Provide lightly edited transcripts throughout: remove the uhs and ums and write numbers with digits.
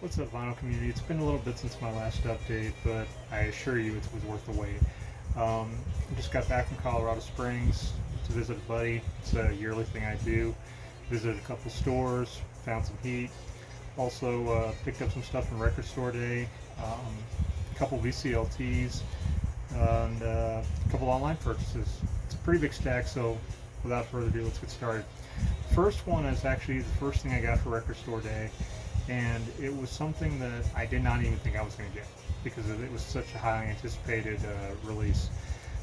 What's up, vinyl community? It's been a little bit since my last update, but I assure you it was worth the wait. I just got back from Colorado Springs to visit a buddy. It's a yearly thing I do. Visited a couple stores, found some heat. Also picked up some stuff from Record Store Day, a couple VCLTs, and a couple online purchases. It's a pretty big stack, so without further ado, let's get started. First one is actually the first thing I got for Record Store Day, and it was something that I did not even think I was going to get because it was such a highly anticipated release.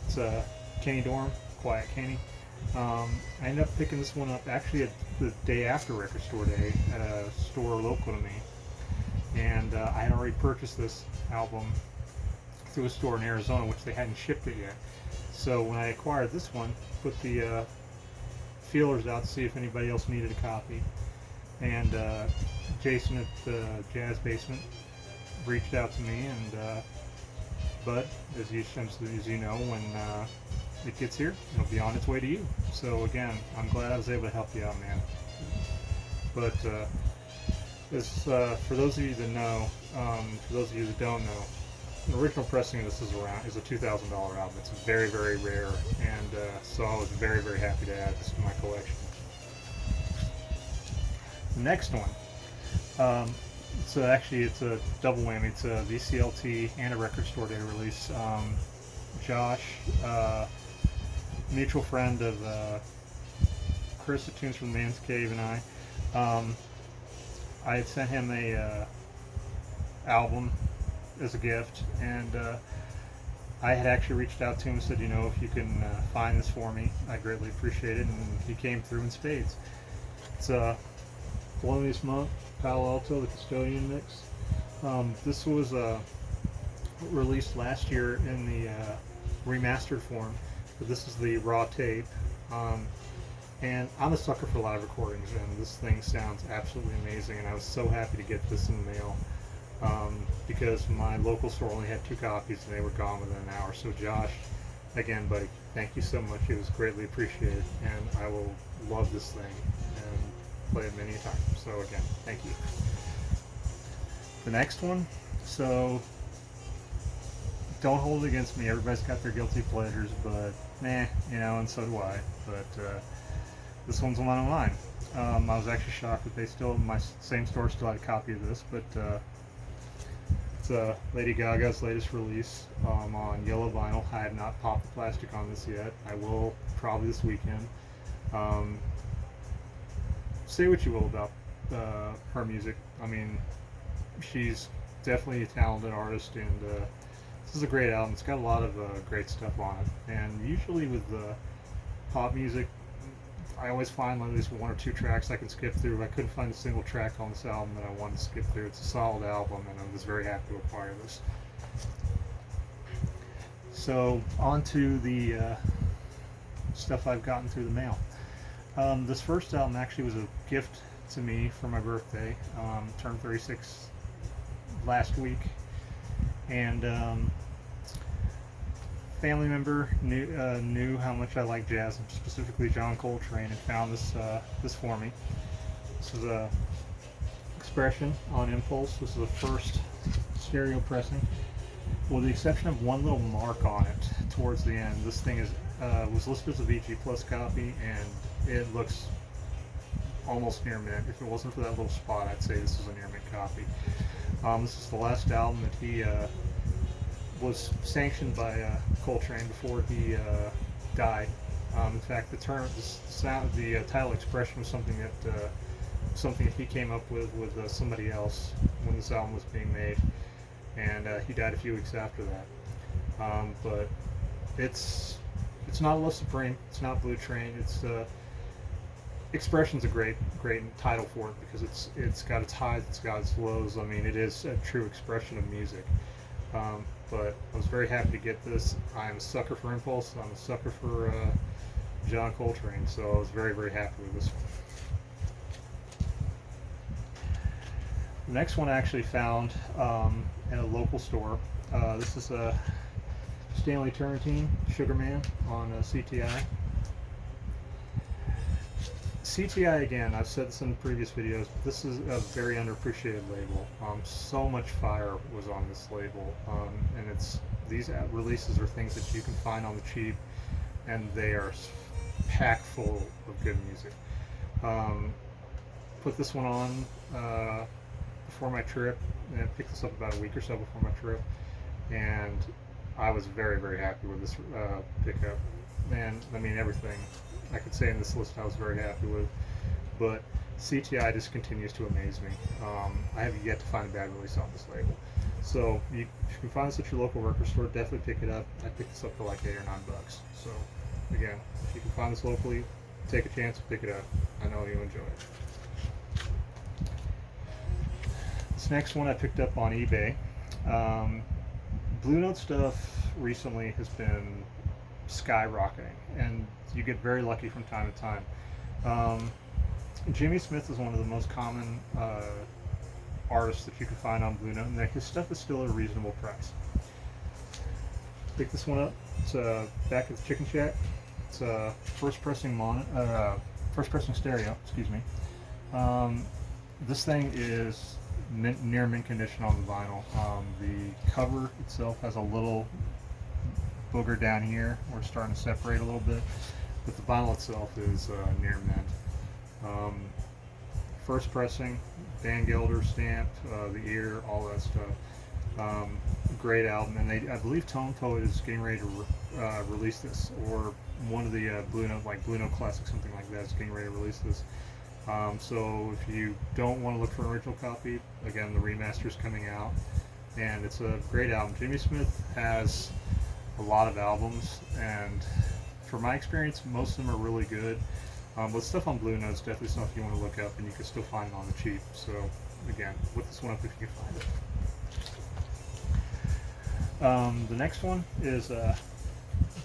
It's a Kenny Dorham, Quiet Kenny. I ended up picking this one up actually the day after Record Store Day at a store local to me, and I had already purchased this album through a store in Arizona, which they hadn't shipped it yet. So when I acquired this one, put the feelers out to see if anybody else needed a copy, and Jason at the Jazz Basement reached out to me, and but as you know, when it gets here, it'll be on its way to you. So again, I'm glad I was able to help you out, man. But for those of you that know, for those of you that don't know, the original pressing of this is a $2,000 album. It's very, very rare, and so I was very, very happy to add this to my collection. The next one, so actually it's a double whammy. It's a VCLT and a Record Store Day release. Josh, mutual friend of Chris at Tunes from the Man's Cave, and I had sent him a album as a gift, and I had actually reached out to him and said, you know, if you can find this for me, I greatly appreciate it, and he came through in spades. It's Thelonious Monk, Palo Alto, the Custodian mix. This was released last year in the remastered form, but this is the raw tape. And I'm a sucker for live recordings, and this thing sounds absolutely amazing, and I was so happy to get this in the mail. Because my local store only had 2 copies and they were gone within an hour. So Josh, again, buddy, thank you so much. It was greatly appreciated, and I will love this thing and play it many times. So again, thank you. The next one, so don't hold it against me. Everybody's got their guilty pleasures, but you know, and so do I. But this one's one of mine. I was actually shocked that they still, my same store still had a copy of this, but Lady Gaga's latest release on yellow vinyl. I have not popped the plastic on this yet. I will probably this weekend. Say what you will about her music. I mean, she's definitely a talented artist, and this is a great album. It's got a lot of great stuff on it. And usually with pop music, I always find like at least 1 or 2 tracks I can skip through. I couldn't find a single track on this album that I wanted to skip through. It's a solid album, and I was very happy to acquire this. So on to the stuff I've gotten through the mail. This first album actually was a gift to me for my birthday. Turned 36 last week, and family member knew how much I like jazz, and specifically John Coltrane, and found this for me. This is a Expression on Impulse. This is the first stereo pressing, with the exception of one little mark on it towards the end. This thing was listed as a VG Plus copy, and it looks almost near mint. If it wasn't for that little spot, I'd say this is a near mint copy. This is the last album that he was sanctioned by Coltrane before he died. In fact, the title Expression was something that he came up with somebody else when this album was being made, and he died a few weeks after that. But it's not Love Supreme, it's not Blue Train. It's Expression's a great title for it because it's got its highs, it's got its lows. I mean, it is a true expression of music. But I was very happy to get this. I'm a sucker for Impulse. I'm a sucker for John Coltrane, so I was very, very happy with this one. The next one I actually found at a local store. This is a Stanley Turrentine Sugar Man on CTI. CTI, again, I've said this in previous videos, but this is a very underappreciated label. So much fire was on this label, and these releases are things that you can find on the cheap, and they are packed full of good music. Put this one on before my trip, and I picked this up about a week or so before my trip, and I was very, very happy with this pickup. And I mean, everything I could say in this list I was very happy with, but CTI just continues to amaze me. I have yet to find a bad release on this label. So if you can find this at your local record store, definitely pick it up. I picked this up for like $8 or $9. So again, if you can find this locally, take a chance and pick it up. I know you'll enjoy it. This next one I picked up on eBay. Blue Note stuff recently has been skyrocketing, and you get very lucky from time to time. Jimmy Smith is one of the most common artists that you can find on Blue Note, and his stuff is still at a reasonable price. Pick this one up. It's back at the Chicken Shack. It's a first pressing stereo. Excuse me. This thing is near mint condition on the vinyl. The cover itself has a little booger down here. We're starting to separate a little bit, but the vinyl itself is near mint. First pressing, Van Gelder stamp, the ear, all that stuff. Great album, and I believe Tone Poet is getting ready to release this, or one of the Blue Note Classic, something like that, is getting ready to release this. So if you don't want to look for an original copy, again, the remaster is coming out, and it's a great album. Jimmy Smith has a lot of albums, and from my experience, most of them are really good. But stuff on Blue Note is definitely something you want to look up, and you can still find it on the cheap. So again, look this one up if you can find it. The next one is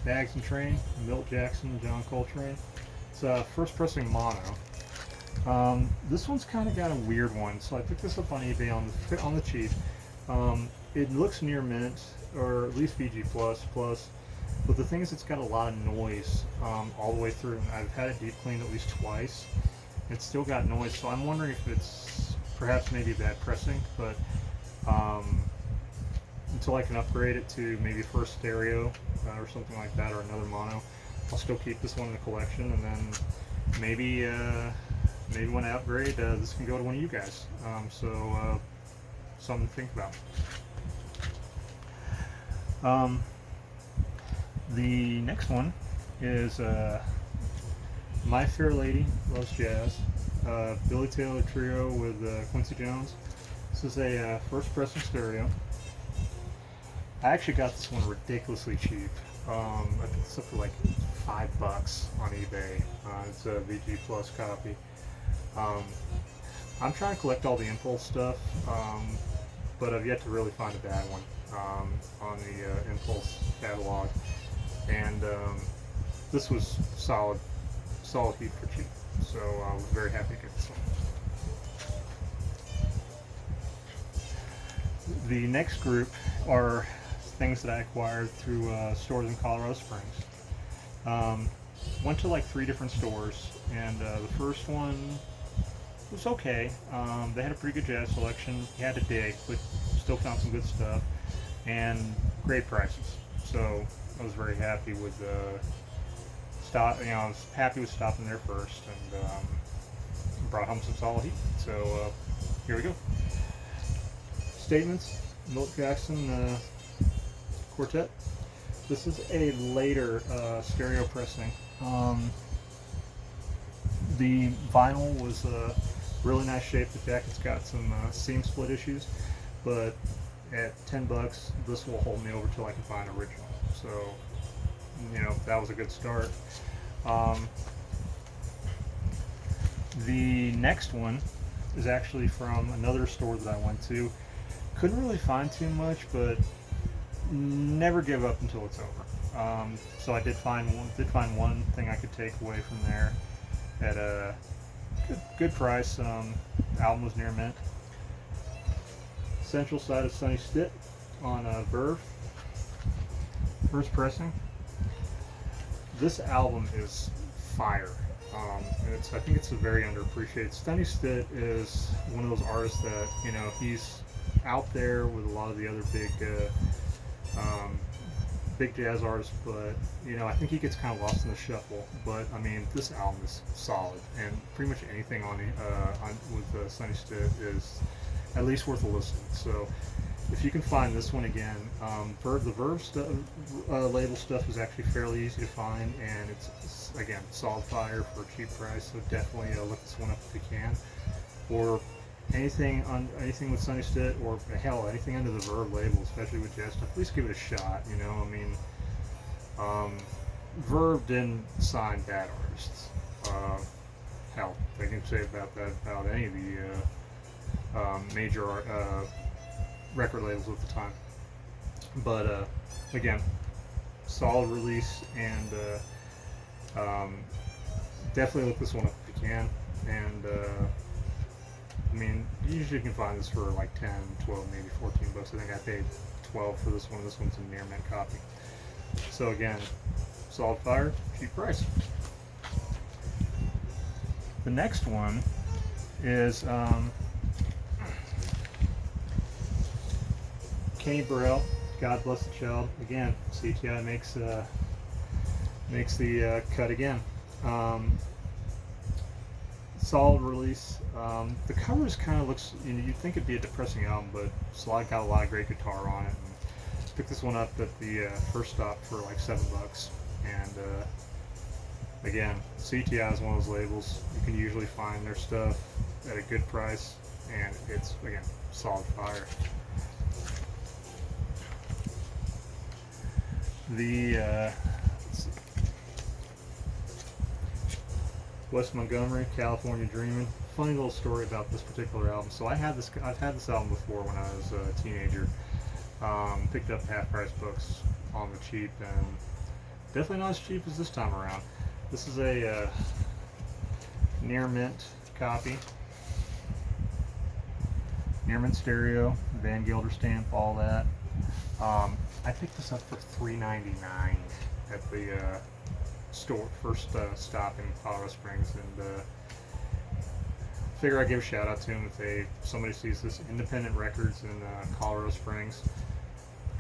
Bags and Train, Milt Jackson and John Coltrane. It's a first pressing mono. This one's kind of got a weird one, so I picked this up on eBay on the cheap. It looks near mint, or at least VG++, but the thing is, it's got a lot of noise all the way through, and I've had it deep cleaned at least twice. It's still got noise, so I'm wondering if it's perhaps maybe bad pressing, but until I can upgrade it to maybe first stereo or something like that, or another mono, I'll still keep this one in the collection, and then maybe when I upgrade, this can go to one of you guys. So something to think about. The next one is My Fair Lady Loves Jazz, Billy Taylor Trio with Quincy Jones. This is a first pressing stereo. I actually got this one ridiculously cheap. I picked this up for like $5 on eBay. It's a VG Plus copy. I'm trying to collect all the Impulse stuff, but I've yet to really find a bad one on the Impulse catalog. And this was solid heat for cheap, so I was very happy to get this one. The next group are things that I acquired through stores in Colorado Springs. Went to like 3 different stores, and the first one was okay. They had a pretty good jazz selection. You had to dig, but still found some good stuff, and great prices. So I was very happy with I was happy with stopping there first, and brought home some solid heat. So here we go. Statements, Milt Jackson Quartet. This is a later stereo pressing. The vinyl was really nice shape. The jacket's got some seam split issues, but at $10, this will hold me over till I can find an original. So, that was a good start. The next one is actually from another store that I went to. Couldn't really find too much, but never give up until it's over. So I did find one thing I could take away from there at a good price. Album was near mint. Central Side of Sonny Stitt on Verve. First pressing. This album is fire. And I think it's a very underappreciated. Stunny Stitt is one of those artists that, he's out there with a lot of the other big jazz artists, but I think he gets kind of lost in the shuffle. But I mean, this album is solid, and pretty much anything on with Stunny Stitt is at least worth a listen. So if you can find this one again, the Verve label stuff is actually fairly easy to find, and it's again solid fire for a cheap price. So definitely look this one up if you can, or anything with Stunny Stitt, or hell, anything under the Verve label, especially with jazz stuff. At least give it a shot. I mean, Verve didn't sign bad artists. Hell, they can say about that about any of the major record labels at the time. But again, solid release, and definitely look this one up if you can. And I mean, usually you can find this for like 10, 12, maybe 14 bucks. I think I paid 12 for this one. This one's a near mint copy. So again, solid fire, cheap price. The next one is Kenny Burrell, God Bless the Child. Again, CTI makes the cut again. Solid release. The covers kind of looks, you'd think it'd be a depressing album, but it's got a lot of great guitar on it. And picked this one up at the first stop for like $7. And again, CTI is one of those labels. You can usually find their stuff at a good price, and it's, again, solid fire. Let's see. Wes Montgomery, California Dreamin'. Funny little story about this particular album. So I've had this album before when I was a teenager. Picked up half-price books on the cheap, and definitely not as cheap as this time around. This is a near mint copy. Near mint stereo, Van Gelder stamp, all that. I picked this up for $3.99 at the store, first stop in Colorado Springs, and figure I'd give a shout out to them if somebody sees this. Independent Records in Colorado Springs.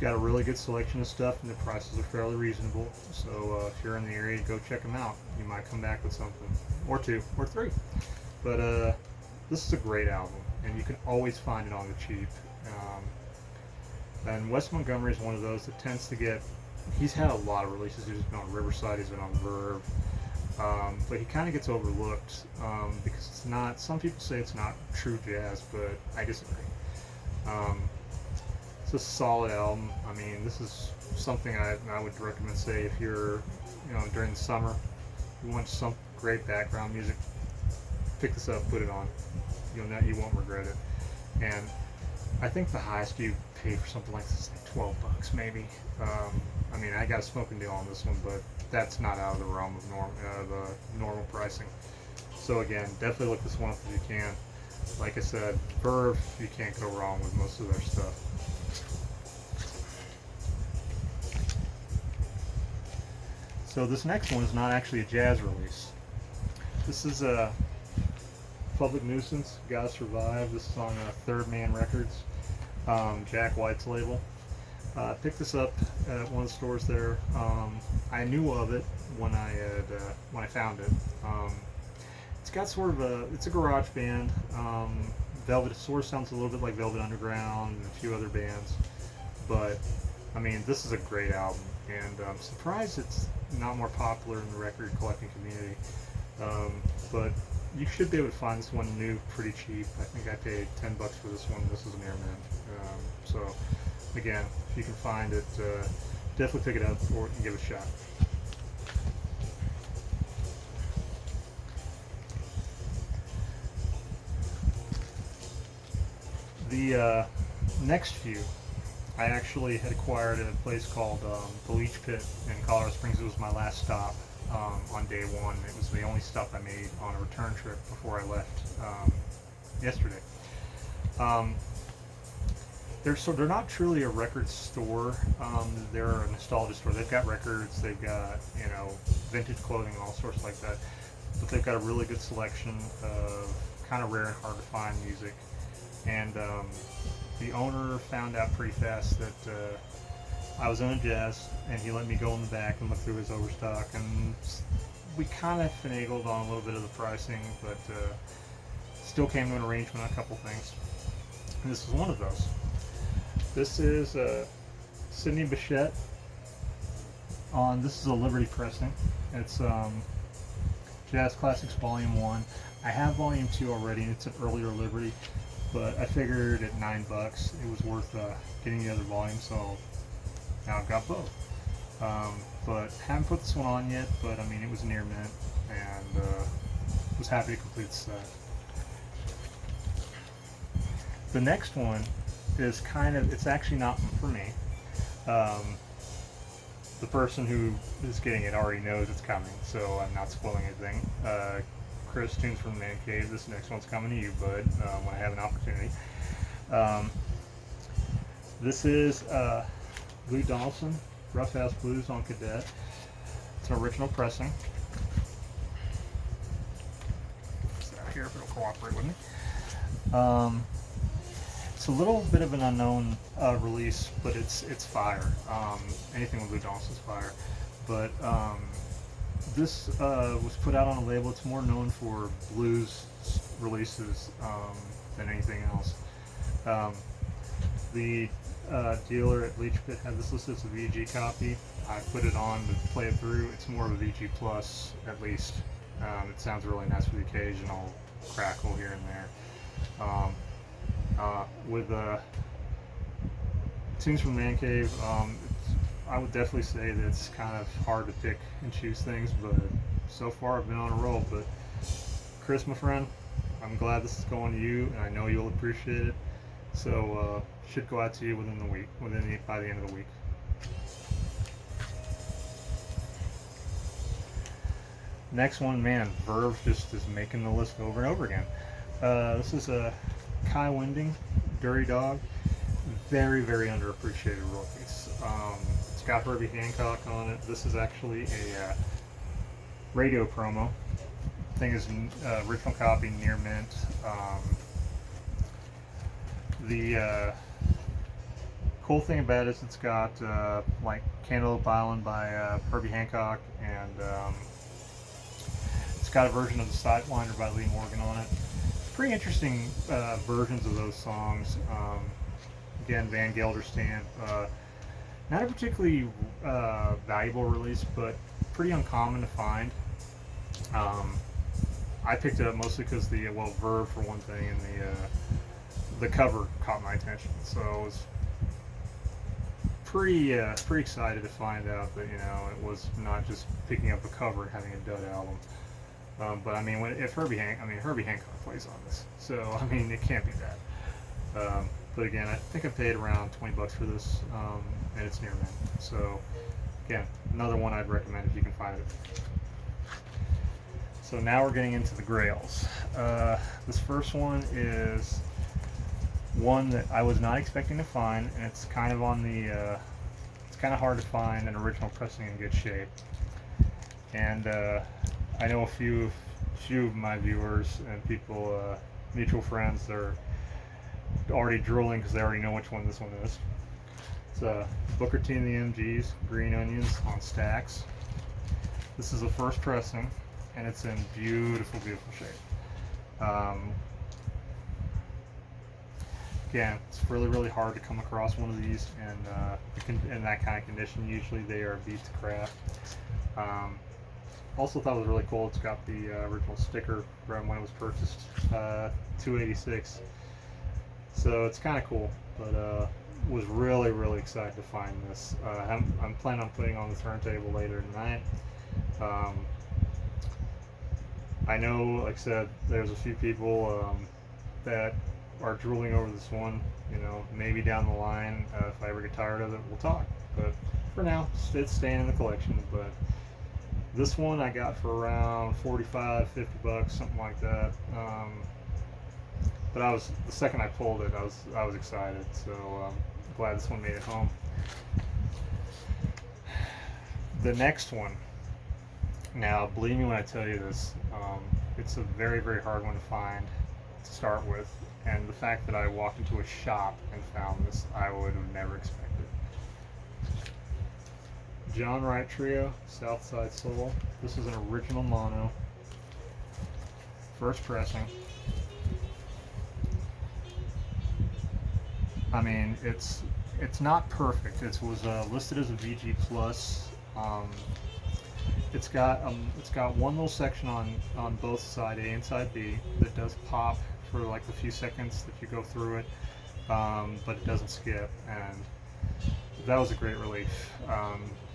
Got a really good selection of stuff, and the prices are fairly reasonable. So if you're in the area, go check them out. You might come back with something, or two, or three. But this is a great album, and you can always find it on the cheap. And Wes Montgomery is one of those that tends to get, he's had a lot of releases. He's been on Riverside, he's been on Verve, but he kind of gets overlooked because it's not, some people say it's not true jazz, but I disagree. It's a solid album. I mean, this is something I would recommend, say, if you're, during the summer, you want some great background music, pick this up, put it on. You won't regret it. And I think the highest you pay for something like this is like $12 maybe. I mean, I got a smoking deal on this one, but that's not out of the realm of normal pricing. So again, definitely look this one up if you can. Like I said, Verve, you can't go wrong with most of their stuff. So this next one is not actually a jazz release. This is a Public Nuisance, Gotta Survive. This is on Third Man Records, Jack White's label. Picked this up at one of the stores there. I knew of it when I found it. It's got sort of it's a garage band. Velvet, it sort of sounds a little bit like Velvet Underground and a few other bands. But I mean, this is a great album, and I'm surprised it's not more popular in the record collecting community. But you should be able to find this one new pretty cheap. I think I paid $10 for this one. This is an near mint. So again, if you can find it, definitely pick it up or give it a shot. The next few, I actually had acquired at a place called the Leech Pit in Colorado Springs. It was my last stop on day one. It was the only stop I made on a return trip before I left yesterday. They're not truly a record store. They're a nostalgia store. They've got records. They've got vintage clothing, all sorts like that. but they've got a really good selection of kind of rare and hard to find music. And the owner found out pretty fast that I was into jazz, and he let me go in the back and look through his overstock, and we kind of finagled on a little bit of the pricing, but still came to an arrangement on a couple things. And this is one of those. This is Sidney Bechet this is a Liberty pressing. It's Jazz Classics Volume 1. I have Volume 2 already, and it's an earlier Liberty, but I figured at $9 it was worth getting the other volume, so now I've got both. But haven't put this one on yet, but I mean, it was near mint, and was happy to complete the set. The next one is it's actually not for me. The person who is getting it already knows it's coming, so I'm not spoiling anything. Chris Tunes from the Man Cave, this next one's coming to you, bud, when I have an opportunity. This is Lou Donaldson, Rough House Blues on Cadet. It's an original pressing. It's out here if it'll cooperate with me. It's a little bit of an unknown release, but it's fire. Anything with Lou Donaldson's fire. But this was put out on a label. It's more known for blues releases than anything else. The dealer at Leech Pit had this listed as a VG copy. I put it on to play it through. It's more of a VG plus, at least. It sounds really nice for the occasional crackle here and there. With tunes from Man Cave, I would definitely say that it's kind of hard to pick and choose things, but so far I've been on a roll. But Chris, my friend, I'm glad this is going to you, and I know you'll appreciate it. So should go out to you within the week, by the end of the week. Next one, man, Verve just is making the list over and over again. This is a Kai Winding, Dirty Dog, very, very underappreciated release. It's got Herbie Hancock on it. This is actually a radio promo. Thing is original copy, near mint. The cool thing about it is it's got like Cantaloupe Island by Herbie Hancock, and it's got a version of the Sidewinder by Lee Morgan on it. Pretty interesting versions of those songs. Again, Van Gelder stamp. Not a particularly valuable release, but pretty uncommon to find. I picked it up mostly because the Verve for one thing, and the cover caught my attention. So I was pretty excited to find out that it was not just picking up a cover and having a dud album. But I mean, Herbie Hancock plays on this, so I mean, it can't be bad. But again, I think I paid around $20 for this, and it's near mint. So again, another one I'd recommend if you can find it. So now we're getting into the Grails. This first one is one that I was not expecting to find, and it's kind of on the it's kind of hard to find an original pressing in good shape. And I know a few of my viewers and people, mutual friends, are already drooling because they already know which one this one is. It's Booker T and the MGs, Green Onions on Stacks. This is the first pressing, and it's in beautiful, beautiful shape. Again, it's really, really hard to come across one of these in that kind of condition. Usually they are beat to crap. Also thought it was really cool. It's got the original sticker from when it was purchased, $286. So it's kind of cool, but was really, really excited to find this. I'm planning on putting on the turntable later tonight. I know, like I said, there's a few people that are drooling over this one. Maybe down the line, if I ever get tired of it, we'll talk. But for now, it's staying in the collection. But this one I got for around $45, $50, something like that. But the second I pulled it, I was excited. So I'm glad this one made it home. The next one Now, believe me when I tell you this, it's a very, very hard one to find to start with, and the fact that I walked into a shop and found this, I would have never expected. John Wright Trio, Southside Soul. This is an original mono, first pressing. I mean, it's not perfect. It was listed as a VG plus. It's got one little section on both side A and side B that does pop for like a few seconds that you go through it, but it doesn't skip, and that was a great relief,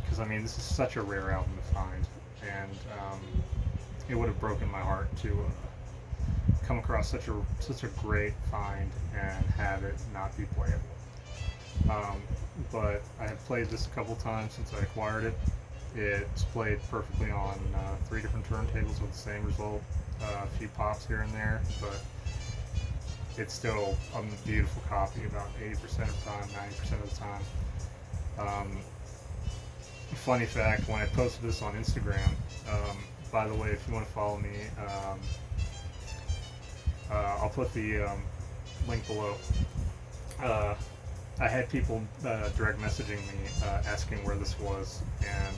because I mean, this is such a rare album to find, and it would have broken my heart to come across such a great find and have it not be playable. But I have played this a couple times since I acquired it. It's played perfectly on 3 different turntables with the same result. A few pops here and there, but it's still a beautiful copy about 80% of the time, 90% of the time. Funny fact, when I posted this on Instagram, by the way, if you want to follow me, I'll put the link below. I had people direct messaging me asking where this was, and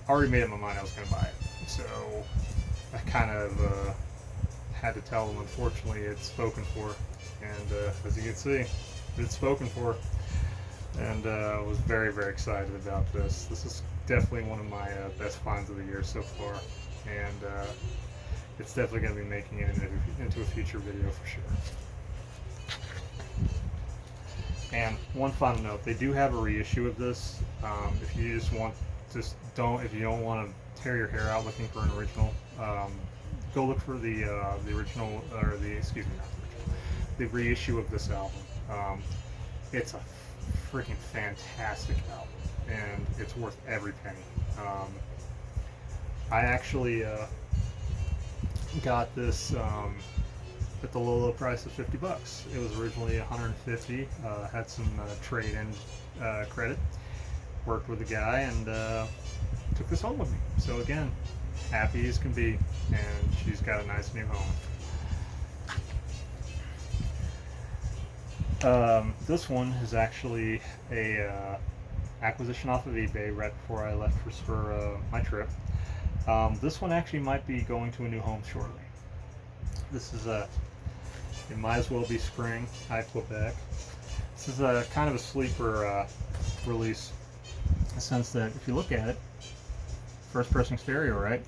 I already made up my mind I was going to buy it. So I kind of had to tell them, unfortunately, it's spoken for. And as you can see, it's spoken for. And I was very, very excited about this. This is definitely one of my best finds of the year so far. And it's definitely going to be making it into a future video for sure. And one final note, they do have a reissue of this. If you if you don't want to tear your hair out looking for an original, go look for the original, or the reissue of this album. It's a freaking fantastic album, and it's worth every penny. I actually got this at the low price of $50. It was originally $150. Had some trade-in credit. Worked with a guy and took this home with me. So again, happy as can be, and she's got a nice new home. This one is actually a acquisition off of eBay right before I left for my trip. This one actually might be going to a new home shortly. This is it might as well be spring, High Quebec. This is a kind of a sleeper release, in the sense that if you look at it, first pressing stereo, right?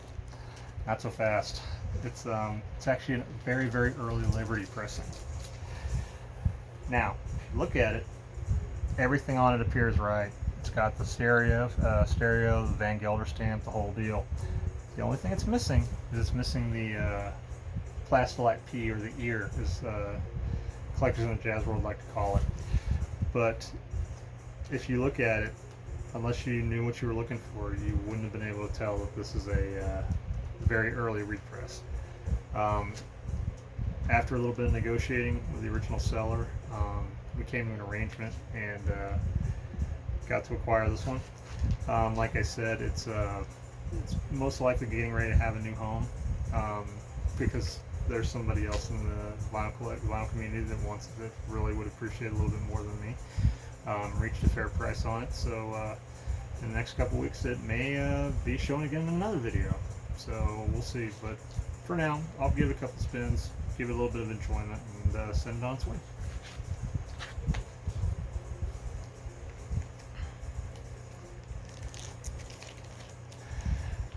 Not so fast. It's actually a very, very early Liberty pressing. Now, if you look at it, everything on it appears right. It's got the stereo, the Van Gelder stamp, the whole deal. The only thing it's missing is it's missing the Plastilite P, or the ear, as collectors in the jazz world like to call it. But if you look at it, unless you knew what you were looking for, you wouldn't have been able to tell that this is a very early repress. After a little bit of negotiating with the original seller, we came to an arrangement and got to acquire this one. Like I said, it's most likely getting ready to have a new home, because there's somebody else in the vinyl community that really would appreciate a little bit more than me. Reached a fair price on it, so in the next couple weeks it may be shown again in another video. So we'll see, but for now, I'll give it a couple spins, give it a little bit of enjoyment, and send it on its way.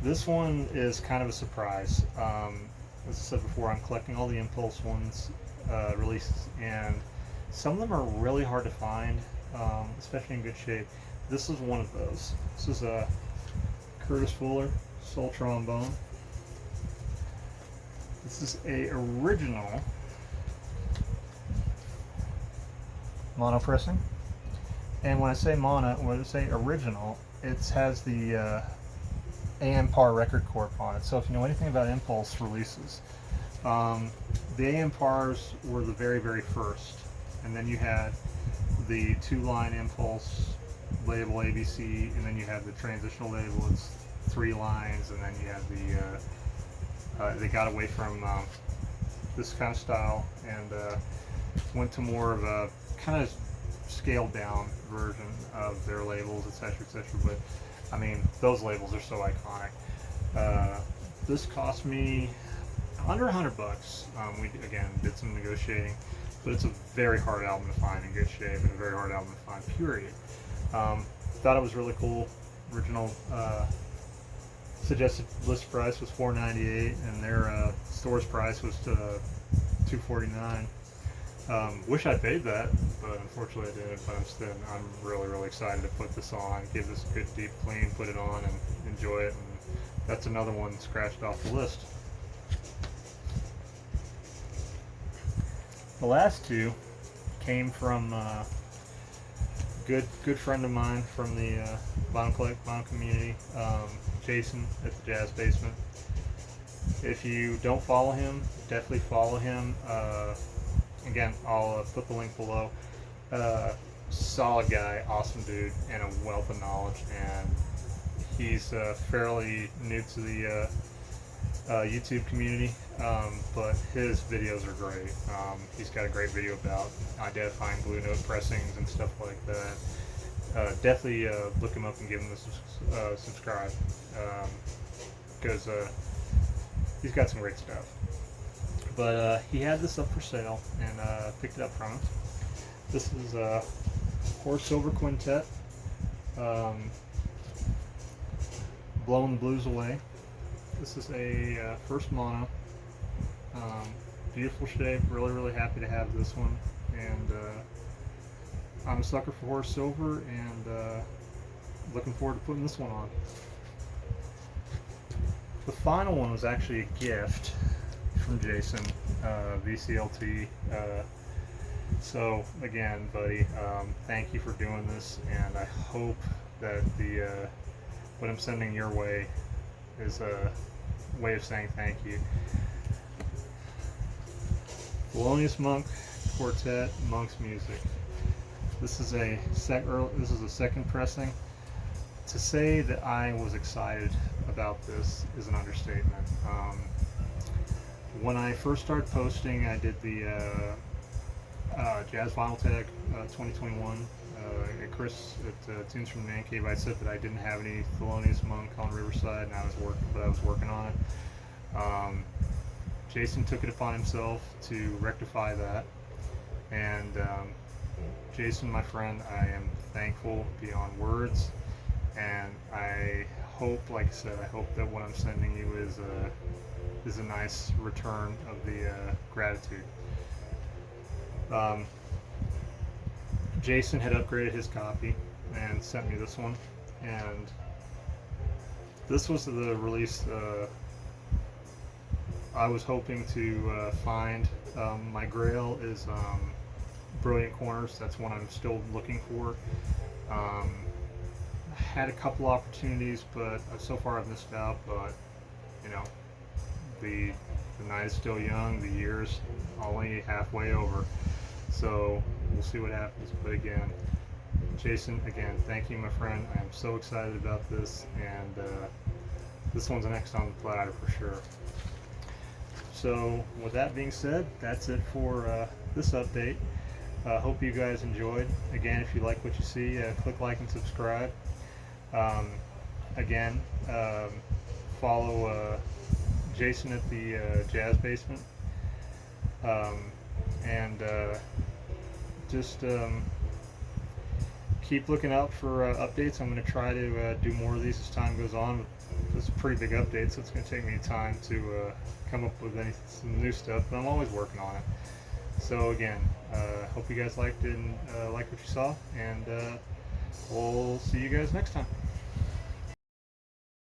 This one is kind of a surprise. As I said before, I'm collecting all the Impulse ones, releases, and some of them are really hard to find, especially in good shape. This is one of those. This is a Curtis Fuller Soul Trombone. This is a original mono pressing, and when I say original, it has the AM Par Record Corp on it. So if you know anything about Impulse releases, the AM Pars were the very, very first, and then you had the two-line Impulse label ABC, and then you had the transitional label. It's 3 lines, and then you have the they got away from this kind of style and went to more of a kind of scaled down version of their labels, etc., etc. But I mean, those labels are so iconic. This cost me under $100. We again did some negotiating, but it's a very hard album to find in good shape and a very hard album to find, period. Thought it was really cool. Original suggested list price was $4.98, and their store's price was $2.49. Wish I paid that, but unfortunately I didn't. But I'm really excited to put this on, give this a good deep clean, put it on, and enjoy it. And that's another one scratched off the list. The last two came from a good friend of mine from the vinyl community, Jason at the Jazz Basement. If you don't follow him, definitely follow him. Again, I'll put the link below. Solid guy, awesome dude, and a wealth of knowledge. And he's fairly new to the YouTube community, but his videos are great. He's got a great video about identifying blue note pressings and stuff like that. Definitely look him up and give him a subscribe, because he's got some great stuff. But he had this up for sale, and picked it up from him. This is a Horace Silver Quintet, Blowing the Blues Away. This is a first mono. Beautiful shape. Really happy to have this one. And I'm a sucker for Horace Silver, and looking forward to putting this one on. The final one was actually a gift from Jason, VCLT. So again, buddy, thank you for doing this, and I hope that what I'm sending your way is a way of saying thank you. Thelonious Monk Quartet, Monk's Music. This is a second pressing. To say that I was excited about this is an understatement. When I first started posting, I did the Jazz Vinyl Tech 2021. At Chris at Tunes from the Man Cave, I said that I didn't have any Thelonious Monk on Riverside, and I was working on it. Jason took it upon himself to rectify that, and Jason, my friend, I am thankful beyond words, and I hope, like I said, I hope that what I'm sending you is a nice return of the gratitude. Jason had upgraded his copy and sent me this one, and this was the release I was hoping to find. My grail is Brilliant Corners. That's one I'm still looking for. Had a couple opportunities, but so far I've missed out. But you know, the night is still young, the year's only halfway over, so we'll see what happens. But again, Jason, again, thank you, my friend. I am so excited about this, and this one's next on the platter for sure. So with that being said, that's it for this update. Hope you guys enjoyed. Again, if you like what you see, click like and subscribe. Again, follow Jason at the Jazz Basement, and just keep looking out for updates. I'm going to try to do more of these as time goes on. It's a pretty big update, so it's going to take me time to come up with some new stuff, but I'm always working on it. So again, hope you guys liked it and liked what you saw, and we'll see you guys next time.